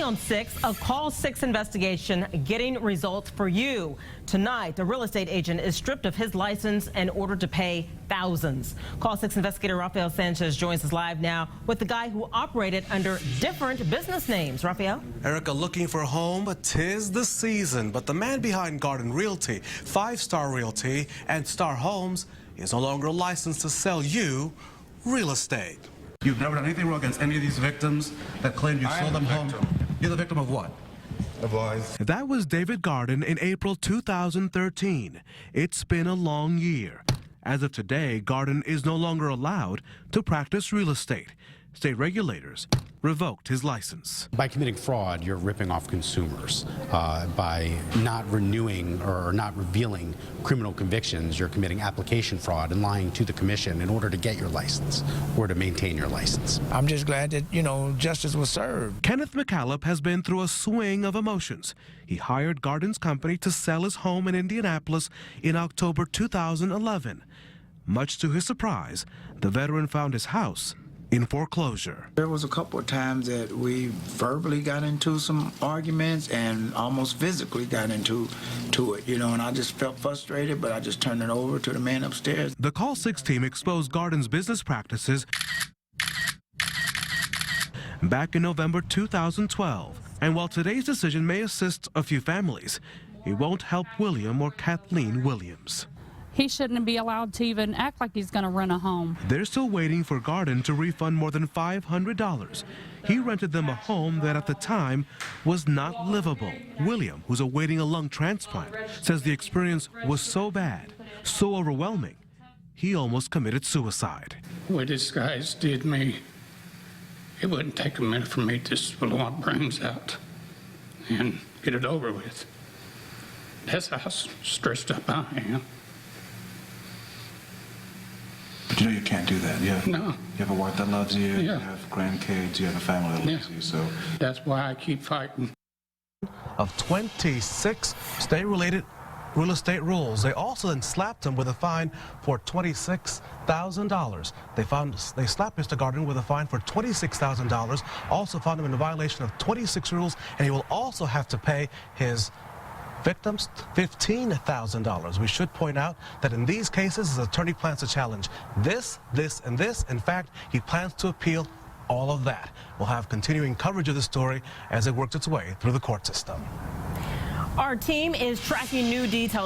on 6, a Call 6 investigation getting results for you. Tonight, a real estate agent is stripped of his license in order to pay thousands. Call 6 investigator Rafael Sanchez joins us live now with the guy who operated under different business names. Rafael? Erica, looking for a home, 'tis the season, but the man behind Garden Realty, 5-Star Realty, and Star Homes is no longer licensed to sell you real estate. You've never done anything wrong against any of these victims that claim you sold them home. You're the victim of what? Of lies. That was David Garden in April 2013. It's been a long year. As of today, Garden is no longer allowed to practice real estate. State regulators revoked his license. By committing fraud, you're ripping off consumers. By not renewing or not revealing criminal convictions, you're committing application fraud and lying to the commission in order to get your license or to maintain your license. I'm just glad that, justice was served. Kenneth McCallop has been through a swing of emotions. He hired Garden's company to sell his home in Indianapolis in October 2011. Much to his surprise, the veteran found his house in foreclosure. There was a couple of times that we verbally got into some arguments and almost physically got into it, and I just felt frustrated, but I just turned it over to the man upstairs. The Call 6 team exposed Garden's business practices back in November 2012. And while today's decision may assist a few families, it won't help William or Kathleen Williams. He shouldn't be allowed to even act like he's going to rent a home. They're still waiting for Garden to refund more than $500. He rented them a home that at the time was not livable. William, who's awaiting a lung transplant, says the experience was so bad, so overwhelming, he almost committed suicide. What this guy's did me, it wouldn't take a minute for me to spill my brains out and get it over with. That's how stressed up I am. But you can't do that. No. You have a wife that loves you. Yeah. You have grandkids. You have a family that loves you. So that's why I keep fighting. Of 26 state-related real estate rules, they also then slapped him with a fine for $26,000. They slapped Mr. Garden with a fine for $26,000. Also found him in a violation of 26 rules, and he will also have to pay his victims $15,000. We should point out that in these cases, his attorney plans to challenge this, and this. In fact, he plans to appeal all of that. We'll have continuing coverage of the story as it works its way through the court system. Our team is tracking new details.